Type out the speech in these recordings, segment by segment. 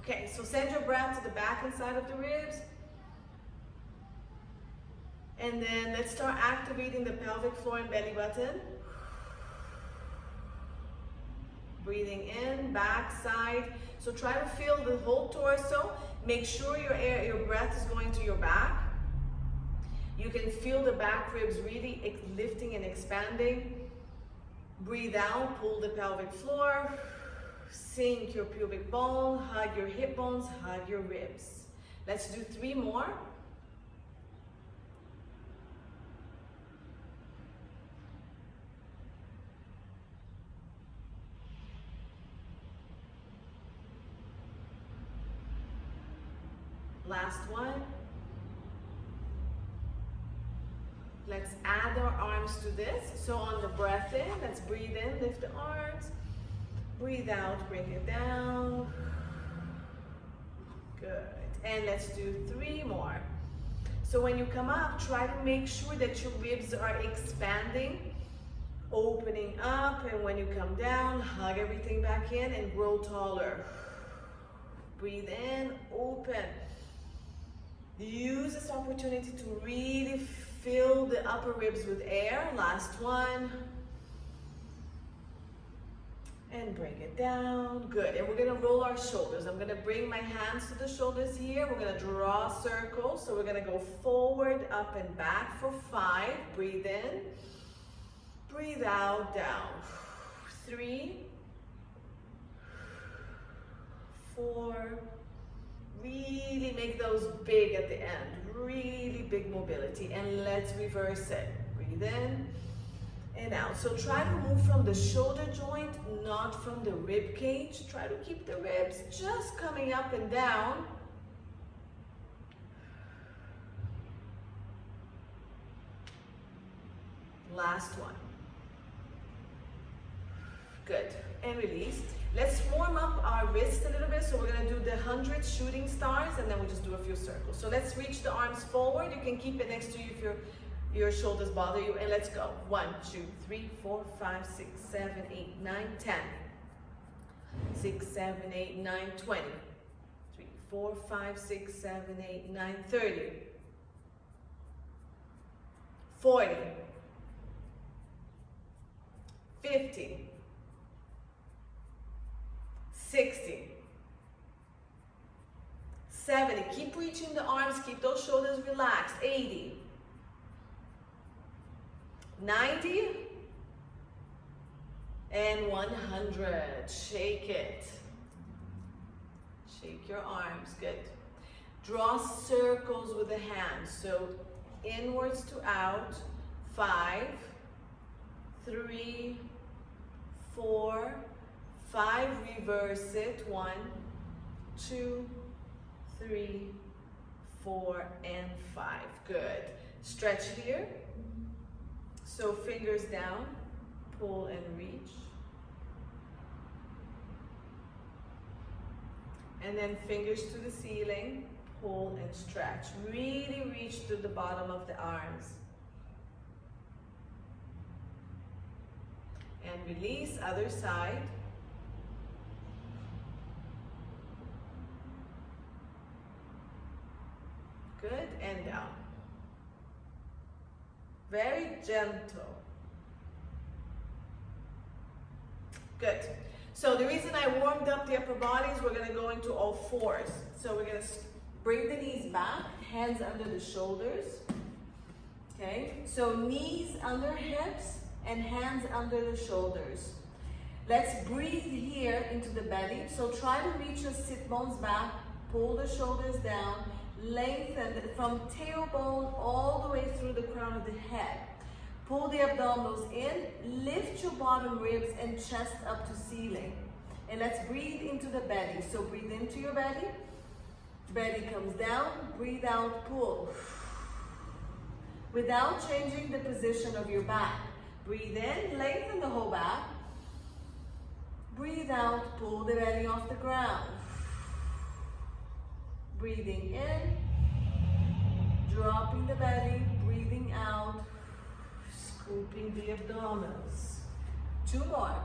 Okay, so send your breath to the back and side of the ribs. And then let's start activating the pelvic floor and belly button. Breathing in, back, side. So try to feel the whole torso. Make sure your breath is going to your back. You can feel the back ribs really lifting and expanding. Breathe out, pull the pelvic floor. Sink your pubic bone, hug your hip bones, hug your ribs. Let's do 3 more. Last one. Let's add our arms to this. So on the breath in, let's breathe in, lift the arms. Breathe out, bring it down. Good. And let's do 3 more. So when you come up, try to make sure that your ribs are expanding, opening up, and when you come down, hug everything back in and grow taller. Breathe in, open. Use this opportunity to really fill the upper ribs with air. Last one. And bring it down. Good. And we're going to roll our shoulders. I'm going to bring my hands to the shoulders here. We're going to draw circles. So we're going to go forward, up, and back for 5. Breathe in. Breathe out, down. 3, 4. Really make those big at the end. Really big mobility. And let's reverse it. Breathe in and out. So try to move from the shoulder joint, not from the rib cage. Try to keep the ribs just coming up and down. Last one. Good. And release. Let's warm up our wrists a little bit. So we're going to do the 100 shooting stars and then we'll just do a few circles. So let's reach the arms forward. You can keep it next to you if your shoulders bother you. And let's go. 1, 2, 3, 4, 5, 6, 7, 8, 9, 10. 6, 7, 8, 9, 20. 3, 4, 5, 6, 7, 8, 9, 30. 40. 50. 60, 70, keep reaching the arms, keep those shoulders relaxed. 80, 90, and 100. Shake it. Shake your arms, good. Draw circles with the hands, so inwards to out. 5, 3, 4, 5, reverse it. 1, 2, 3, 4, and 5. Good. Stretch here. So fingers down, pull and reach. And then fingers to the ceiling, pull and stretch. Really reach to the bottom of the arms. And release, other side. Good, and down. Very gentle. Good. So the reason I warmed up the upper bodies, we're going to go into all fours. So we're going to bring the knees back, hands under the shoulders. Okay, so knees under hips and hands under the shoulders. Let's breathe here into the belly. So try to reach your sit bones back, pull the shoulders down, lengthen from tailbone all the way through the crown of the head. Pull the abdominals in, lift your bottom ribs and chest up to ceiling. And let's breathe into the belly. So breathe into your belly. Belly comes down, breathe out, pull. Without changing the position of your back. Breathe in, lengthen the whole back. Breathe out, pull the belly off the ground. Breathing in, dropping the belly, breathing out, scooping the abdominals. 2 more.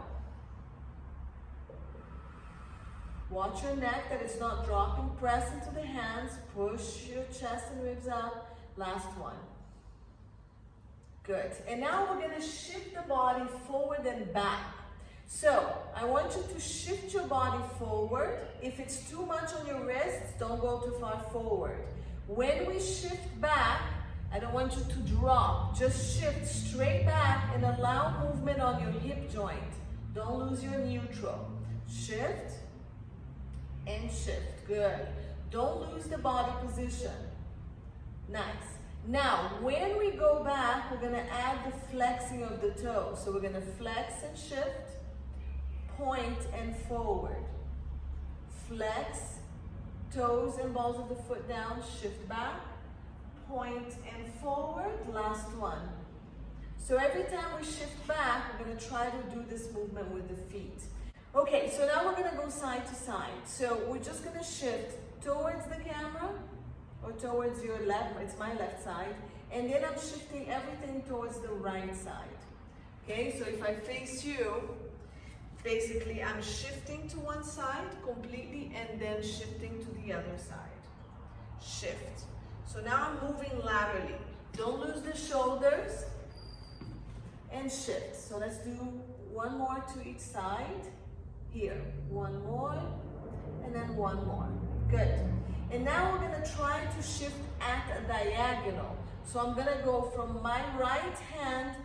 Watch your neck, that it's not dropping. Press into the hands. Push your chest and ribs up. Last one. Good. And now we're going to shift the body forward and back. So I want you to shift your body forward. If it's too much on your wrists, don't go too far forward. When we shift back, I don't want you to drop. Just shift straight back and allow movement on your hip joint. Don't lose your neutral. Shift and shift. Good. Don't lose the body position. Nice. Now, when we go back, we're going to add the flexing of the toes. So we're going to flex and shift, point and forward. Flex, toes and balls of the foot down, shift back, point and forward. Last one. So every time we shift back, we're going to try to do this movement with the feet. Okay, so now we're going to go side to side. So we're just going to shift towards the camera or towards your left, it's my left side, and then I'm shifting everything towards the right side. Okay, so if I face you, basically I'm shifting to one side completely and then shifting to the other side. Shift. So now I'm moving laterally. Don't lose the shoulders and shift. So let's do one more to each side. Here, one more, and then one more. Good. And now we're going to try to shift at a diagonal. So I'm going to go from my right hand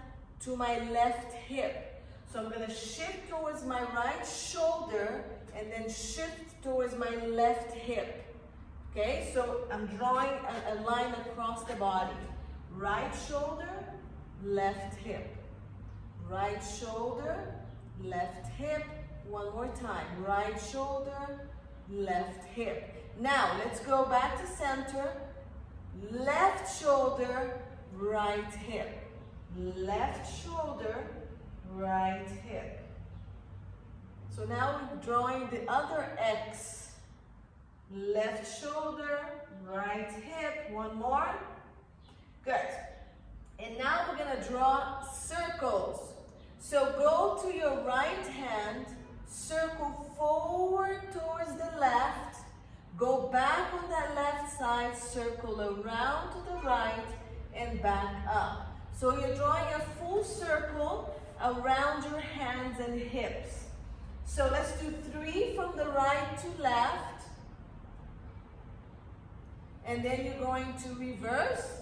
to my left hip. So I'm going to shift towards my right shoulder and then shift towards my left hip. Okay, so I'm drawing a line across the body. Right shoulder, left hip. Right shoulder, left hip. One more time. Right shoulder, left hip. Now, let's go back to center. Left shoulder, right hip. Left shoulder, right hip. So now we're drawing the other X. Left shoulder, right hip. One more. Good. And now we're going to draw circles. So go to your right hand, circle forward towards the left, go back on that left side, circle around to the right, and back up. So you're drawing a full circle around your hands and hips. So let's do 3 from the right to left. And then you're going to reverse.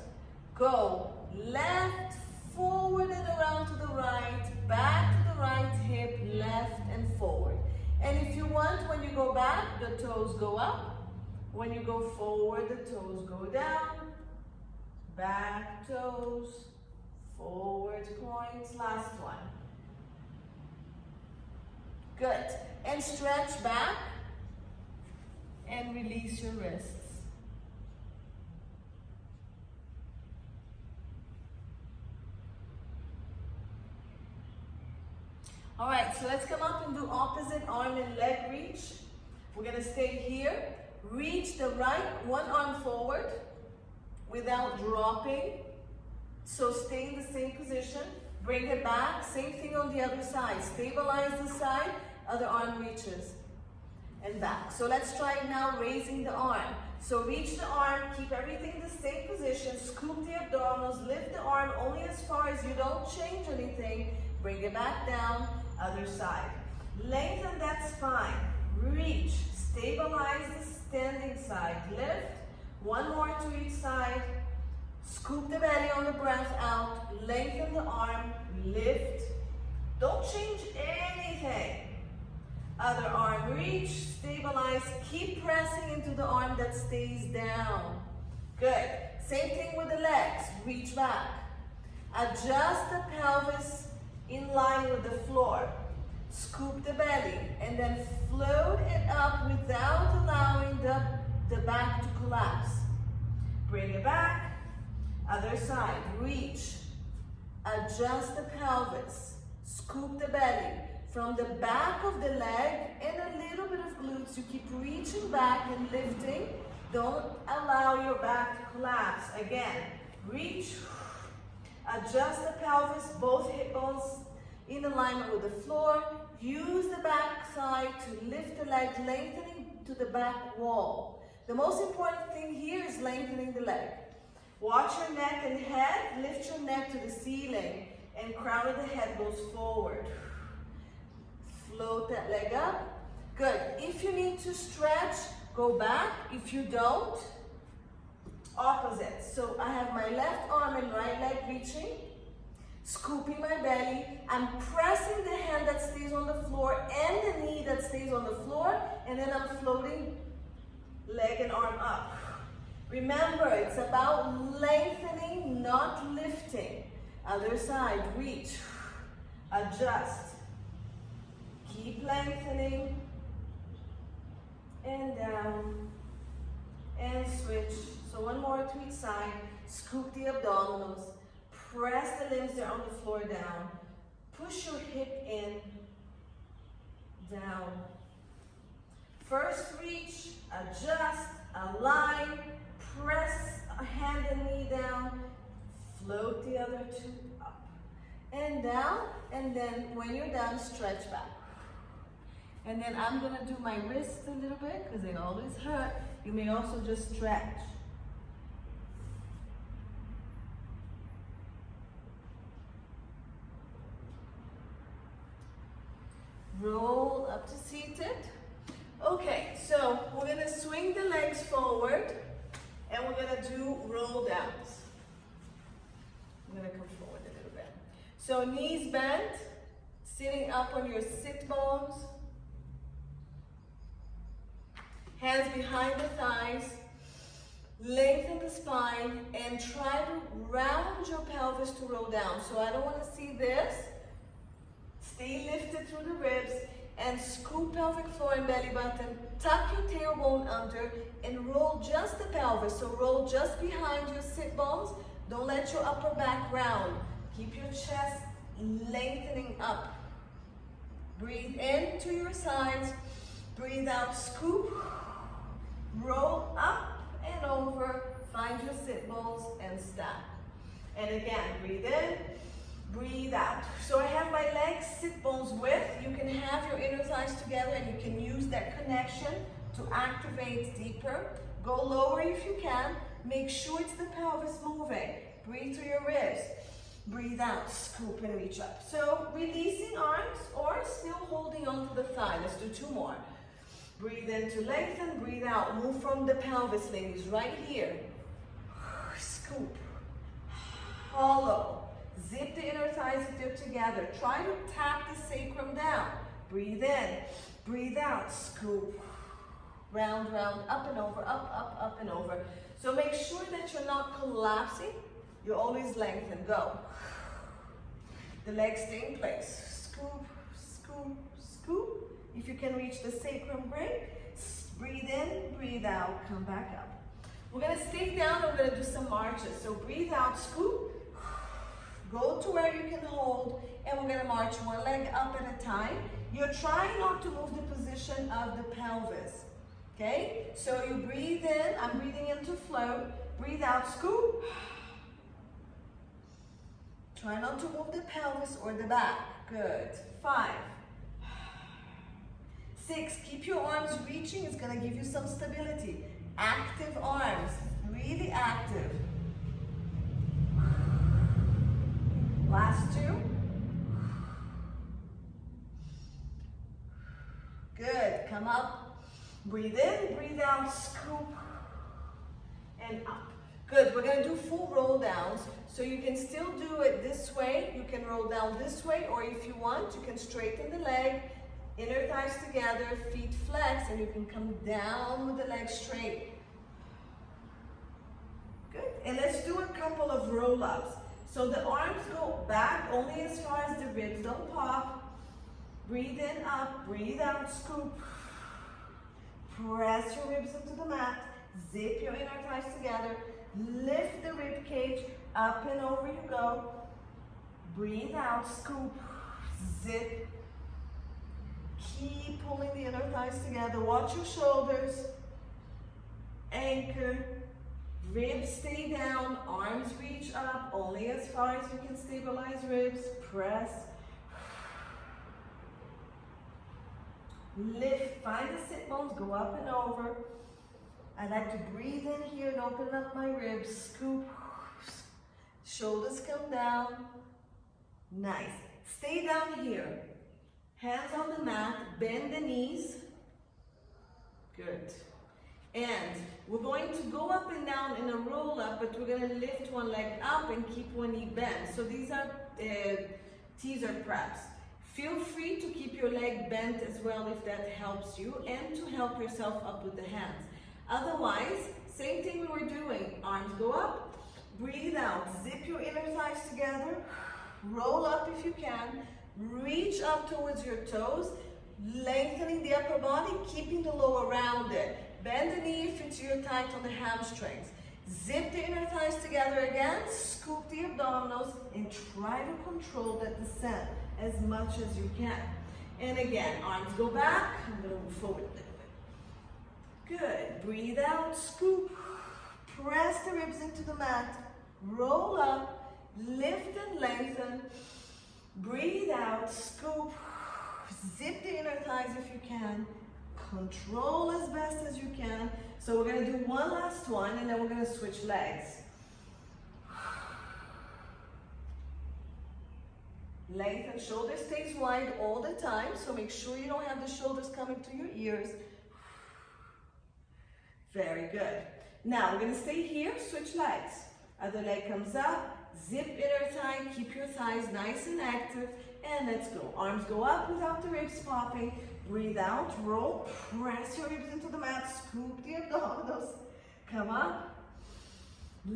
Go left, forward and around to the right, back to the right hip, left and forward. And if you want, when you go back, the toes go up. When you go forward, the toes go down. Back toes, forward points. Last one. Good. And stretch back and release your wrists. All right, so let's come up and do opposite arm and leg reach. We're going to stay here. Reach the right, one arm forward without dropping. So stay in the same position. Bring it back. Same thing on the other side. Stabilize the side. Other arm reaches. And back. So let's try it now, raising the arm. So reach the arm. Keep everything in the same position. Scoop the abdominals. Lift the arm only as far as you don't change anything. Bring it back down. Other side. Lengthen that spine. Reach. Stabilize the standing side. Lift. One more to each side. Scoop the belly on the breath out. Lengthen the arm. Lift. Don't change anything. Other arm. Reach. Stabilize. Keep pressing into the arm that stays down. Good. Same thing with the legs. Reach back. Adjust the pelvis in line with the floor. Scoop the belly and then float it up without allowing the back to collapse. Bring it back. Other side. Reach. Adjust the pelvis. Scoop the belly. From the back of the leg and a little bit of glutes, you keep reaching back and lifting. Don't allow your back to collapse. Again, reach. Adjust the pelvis, both hip bones in alignment with the floor. Use the back side to lift the leg, lengthening to the back wall. The most important thing here is lengthening the leg. Watch your neck and head, lift your neck to the ceiling, and crown of the head goes forward. Float that leg up. Good. If you need to stretch, go back. If you don't, opposite. So I have my left arm and right leg reaching, scooping my belly. I'm pressing the hand that stays on the floor and the knee that stays on the floor, and then I'm floating leg and arm up. Remember, it's about lengthening, not lifting. Other side, reach, adjust. Keep lengthening, and down, and switch. So one more to each side. Scoop the abdominals. Press the limbs that are on the floor down. Push your hip in, down. First reach, adjust, align, press a hand and knee down, float the other two up and down, and then when you're done, stretch back. And then I'm gonna do my wrists a little bit because they always hurt. You may also just stretch. Roll up to seated. Okay, so we're gonna swing the legs forward and we're gonna do roll downs. I'm gonna come forward a little bit. So knees bent, sitting up on your sit bones. Hands behind the thighs. Lengthen the spine and try to round your pelvis to roll down. So I don't want to see this. Stay lifted through the ribs and scoop pelvic floor and belly button. Tuck your tailbone under and roll just the pelvis. So roll just behind your sit bones. Don't let your upper back round. Keep your chest lengthening up. Breathe in to your sides. Breathe out, scoop. Roll up and over. Find your sit bones and stack. And again, breathe in. Breathe out. So I have my legs sit bones width. You can have your inner thighs together and you can use that connection to activate deeper. Go lower if you can. Make sure it's the pelvis moving. Breathe through your ribs. Breathe out, scoop and reach up. So releasing arms or still holding onto the thigh. Let's do two more. Breathe in to lengthen, breathe out. Move from the pelvis, ladies, right here. Scoop. Hollow. Zip the inner thighs if they're together. Try to tap the sacrum down. Breathe in, breathe out, scoop. Round, round, up and over, up and over. So make sure that you're not collapsing. You always lengthen, go. The legs stay in place. Scoop, scoop, scoop. If you can reach the sacrum, great. Breathe in, breathe out, come back up. We're gonna stay down and we're gonna do some marches. So breathe out, scoop. Go to where you can hold, and we're gonna march one leg up at a time. You're trying not to move the position of the pelvis, okay? So you breathe in, I'm breathing in to float. Breathe out, scoop. Try not to move the pelvis or the back. Good. 5, 6, keep your arms reaching. It's gonna give you some stability. Active arms, really active. Last 2. Good, come up. Breathe in, breathe out, scoop, and up. Good, we're gonna do full roll downs. So you can still do it this way. You can roll down this way, or if you want, you can straighten the leg, inner thighs together, feet flex, and you can come down with the legs straight. Good, and let's do a couple of roll-ups. So the arms go back only as far as the ribs don't pop. Breathe in, up, breathe out, scoop. Press your ribs into the mat. Zip your inner thighs together. Lift the rib cage, up and over you go. Breathe out, scoop, zip. Keep pulling the inner thighs together. Watch your shoulders. Anchor. Ribs stay down, arms reach up, only as far as you can stabilize ribs. Press. lift, find the sit bones, go up and over. I like to breathe in here and open up my ribs, scoop, shoulders come down, nice. Stay down here, hands on the mat, bend the knees, good. And we're going to go up and down in a roll up, but we're going to lift one leg up and keep one knee bent. So these are teaser preps. Feel free to keep your leg bent as well if that helps you, and to help yourself up with the hands. Otherwise, same thing we were doing. Arms go up, breathe out, zip your inner thighs together, roll up if you can, reach up towards your toes, lengthening the upper body, keeping the lower rounded. Bend the knee if it's your tight on the hamstrings. Zip the inner thighs together again, scoop the abdominals, and try to control that descent as much as you can. And again, arms go back. I'm going to move forward a little bit. Good. Breathe out, scoop. Press the ribs into the mat. Roll up, lift and lengthen. Breathe out, scoop. Zip the inner thighs if you can. Control as best as you can. So we're going to do one last one, and then we're going to switch legs. Lengthen, shoulder stays wide all the time, so make sure you don't have the shoulders coming to your ears. Very good. Now we're going to stay here, switch legs. Other leg comes up, zip inner thigh, keep your thighs nice and active, and let's go. Arms go up without the ribs popping. Breathe out, roll, press your ribs into the mat, scoop the abdominals, come up,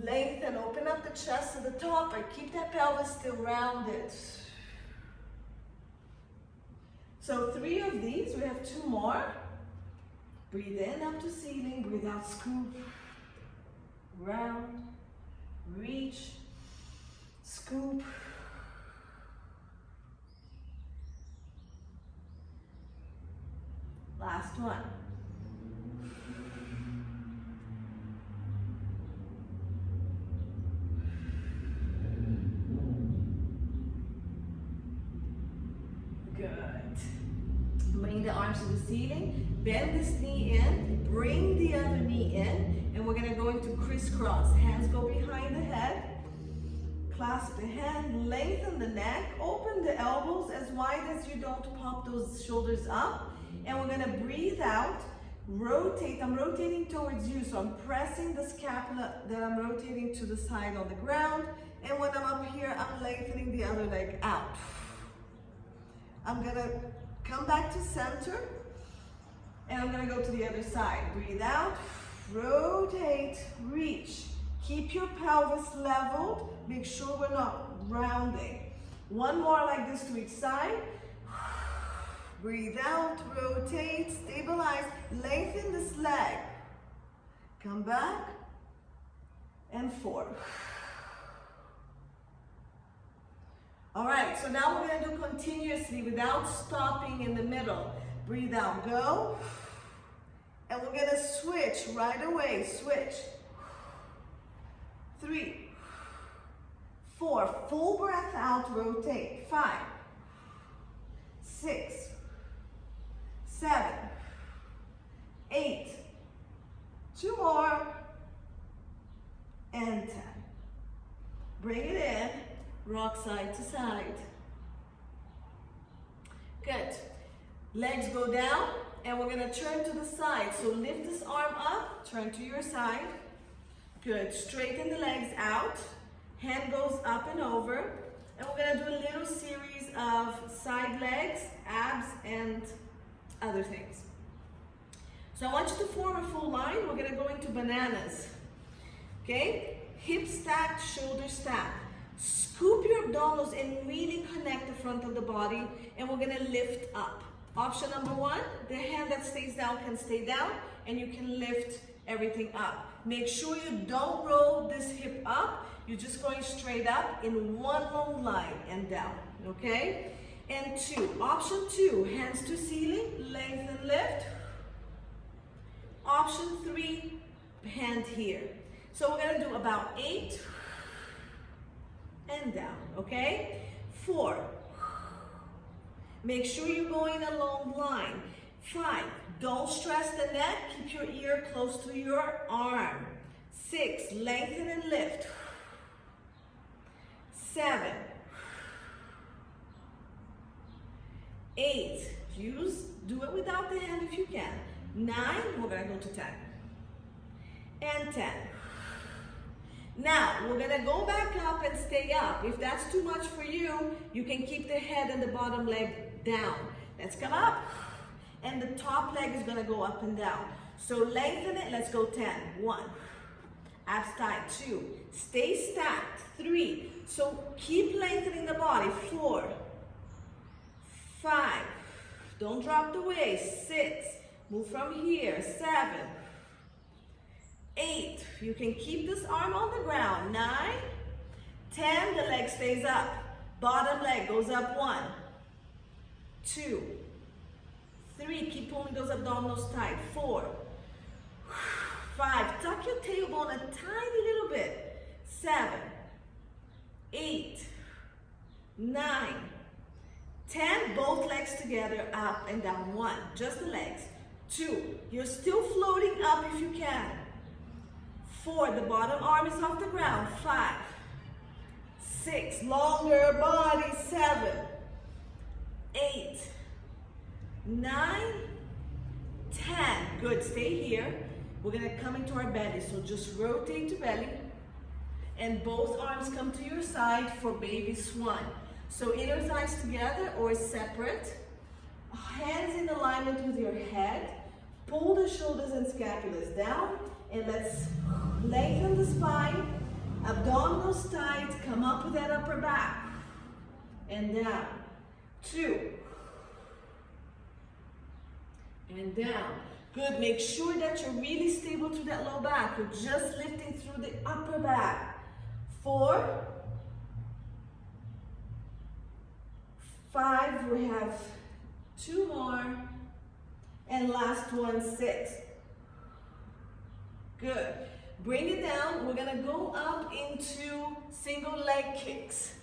lengthen, open up the chest to the top, and keep that pelvis still rounded. So 3 of these, we have 2 more. Breathe in up to ceiling, breathe out, scoop, round, reach, scoop. Last one. Good. Bring the arms to the ceiling, bend this knee in, bring the other knee in, and we're going to go into crisscross. Hands go behind the head, clasp the hand, lengthen the neck, open the elbows as wide as you don't pop those shoulders up. And we're going to breathe out, rotate. I'm rotating towards you, so I'm pressing the scapula that I'm rotating to the side on the ground. And when I'm up here, I'm lengthening the other leg out. I'm going to come back to center, and I'm going to go to the other side. Breathe out, rotate, reach. Keep your pelvis leveled. Make sure we're not rounding. One more like this to each side. Breathe out, rotate, stabilize, lengthen this leg. Come back, and 4. All right, so now we're going to do continuously without stopping in the middle. Breathe out, go. And we're going to switch right away, switch. 3, 4, full breath out, rotate. 5, 6, 7, 8, 2 more, and 10. Bring it in, rock side to side. Good. Legs go down, and we're going to turn to the side. So lift this arm up, turn to your side. Good. Straighten the legs out. Hand goes up and over. And we're going to do a little series of side legs, abs, and other things. So I want you to form a full line. We're going to go into bananas. Okay? Hip stacked, shoulder stacked. Scoop your abdominals and really connect the front of the body, and we're going to lift up. Option number 1, the hand that stays down can stay down, and you can lift everything up. Make sure you don't roll this hip up. You're just going straight up in one long line and down, okay? And 2, option 2, hands to ceiling, lengthen, lift. Option 3, hand here. So we're going to do about 8 and down, okay? 4, make sure you're going a long line. 5, don't stress the neck, keep your ear close to your arm. 6, lengthen and lift. 7, 8, do it without the hand if you can. 9, we're gonna go to 10. And 10. Now, we're gonna go back up and stay up. If that's too much for you, you can keep the head and the bottom leg down. Let's come up, and the top leg is gonna go up and down. So lengthen it, let's go 10. 1, abs tight. 2, stay stacked. 3, so keep lengthening the body. 4, 5, don't drop the waist. 6, move from here. 7, 8, you can keep this arm on the ground. 9, 10, the leg stays up. Bottom leg goes up. 1, 2, 3, keep pulling those abdominals tight. 4, 5, tuck your tailbone a tiny little bit. 7, 8, 9, 10, both legs together, up and down. 1, just the legs. 2, you're still floating up if you can. 4, the bottom arm is off the ground. 5, 6, longer body. 7, 8, 9, 10. Good, stay here. We're gonna come into our belly, so just rotate to belly, and both arms come to your side for baby swan. So inner thighs together or separate. Hands in alignment with your head. Pull the shoulders and scapulas down, and let's lengthen the spine. Abdominals tight, come up with that upper back. And down. 2. And down. Good, make sure that you're really stable through that low back. You're just lifting through the upper back. 4. 5, we have 2 more. And last one, 6. Good. Bring it down. We're gonna go up into single leg kicks.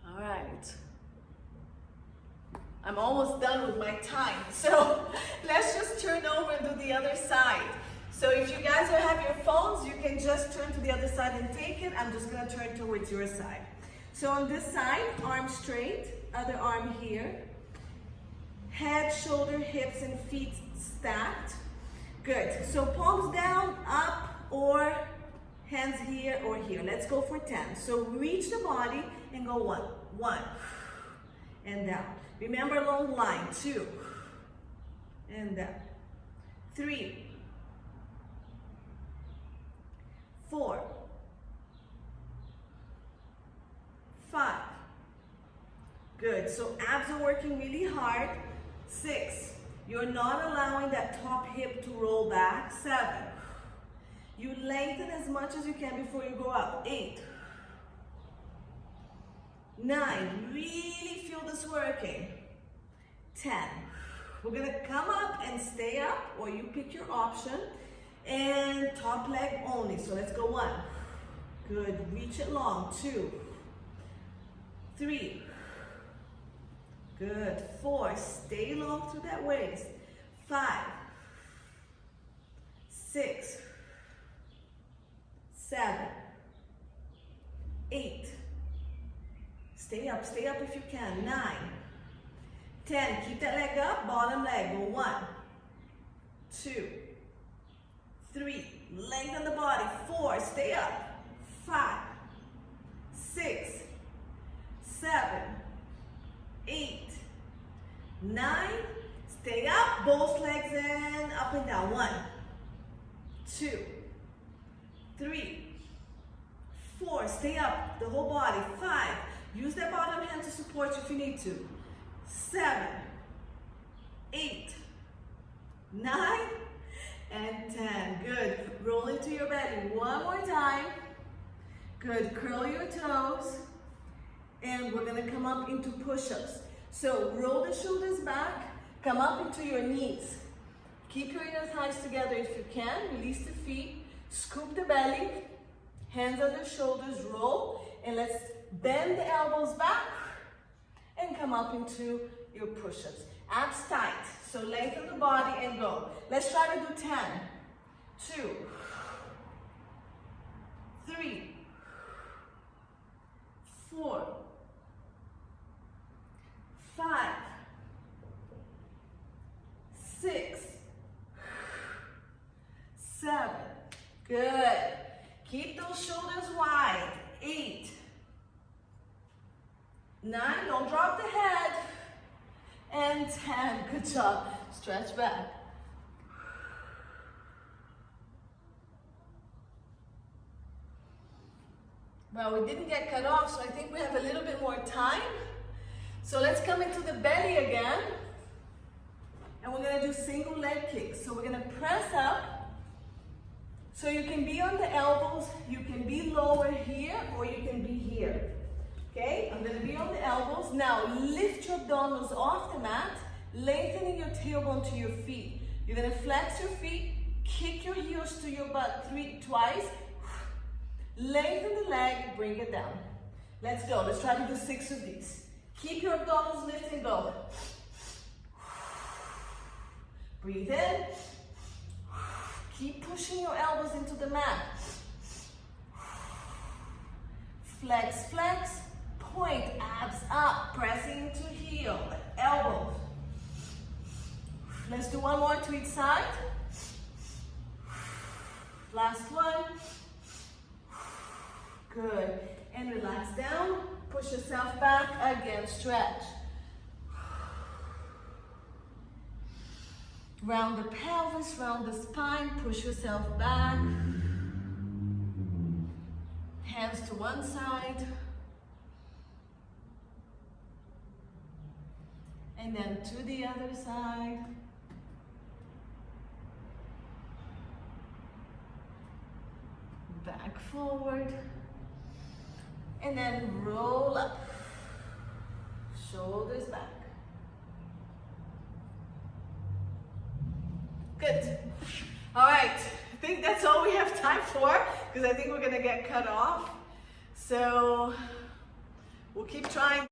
All right. I'm almost done with my time. So let's just turn over and do the other side. So if you guys have your phones, you can just turn to the other side and take it. I'm just gonna turn towards your side. So on this side, arm straight, other arm here. Head, shoulder, hips, and feet stacked. Good. So palms down, up, or hands here or here. Let's go for 10. So reach the body and go 1. 1. And down. Remember long line. 2. And down. 3. 4. 5. Good. So abs are working really hard. 6. You're not allowing that top hip to roll back. 7. You lengthen as much as you can before you go up. 8. 9. Really feel this working. 10. We're gonna come up and stay up, or you pick your option. And top leg only. So let's go 1. Good. Reach it long. 2. 3. Good. 4. Stay long through that waist. 5. 6. 7. 8. Stay up if you can. 9. 10. Keep that leg up. Bottom leg. Go 1. 2. 3. Lengthen the body. 4. Stay up. 5. 6. 7. 8. 9. Stay up. Both legs in. Up and down. 1. 2. 3. 4. Stay up. The whole body. 5. Use that bottom hand to support you if you need to. 7. 8. 9. And 10. Good. Roll into your belly. One more time. Good. Curl your toes. And we're going to come up into push-ups. So roll the shoulders back. Come up into your knees. Keep your inner thighs together if you can. Release the feet. Scoop the belly. Hands on the shoulders. Roll. And let's bend the elbows back. And come up into your push-ups. Abs tight, so lengthen the body and go. Let's try to do 10, 2, 3, 4, 5, 6, 7. Good. Keep those shoulders wide. 8, 9. Don't drop the head. And 10. Good job. Stretch back. Well, we didn't get cut off, so I think we have a little bit more time. So let's come into the belly again. And we're going to do single leg kicks. So we're going to press up. So you can be on the elbows, you can be lower here, or you can be here. Okay, I'm going to be on the elbows. Now lift your abdominals off the mat, lengthening your tailbone to your feet. You're going to flex your feet, kick your heels to your butt twice, lengthen the leg, bring it down. Let's go. Let's try to do 6 of these. Keep your abdominals lifted, go. Breathe in. Keep pushing your elbows into the mat. Flex, flex, point, abs up, pressing into heel, elbows. Let's do one more to each side. Last one. Good. And relax down. Push yourself back. Again, stretch. Round the pelvis, round the spine, push yourself back. Hands to one side. And then to the other side. Back forward. And then roll up. Shoulders back. Good. All right. I think that's all we have time for because I think we're going to get cut off. So we'll keep trying.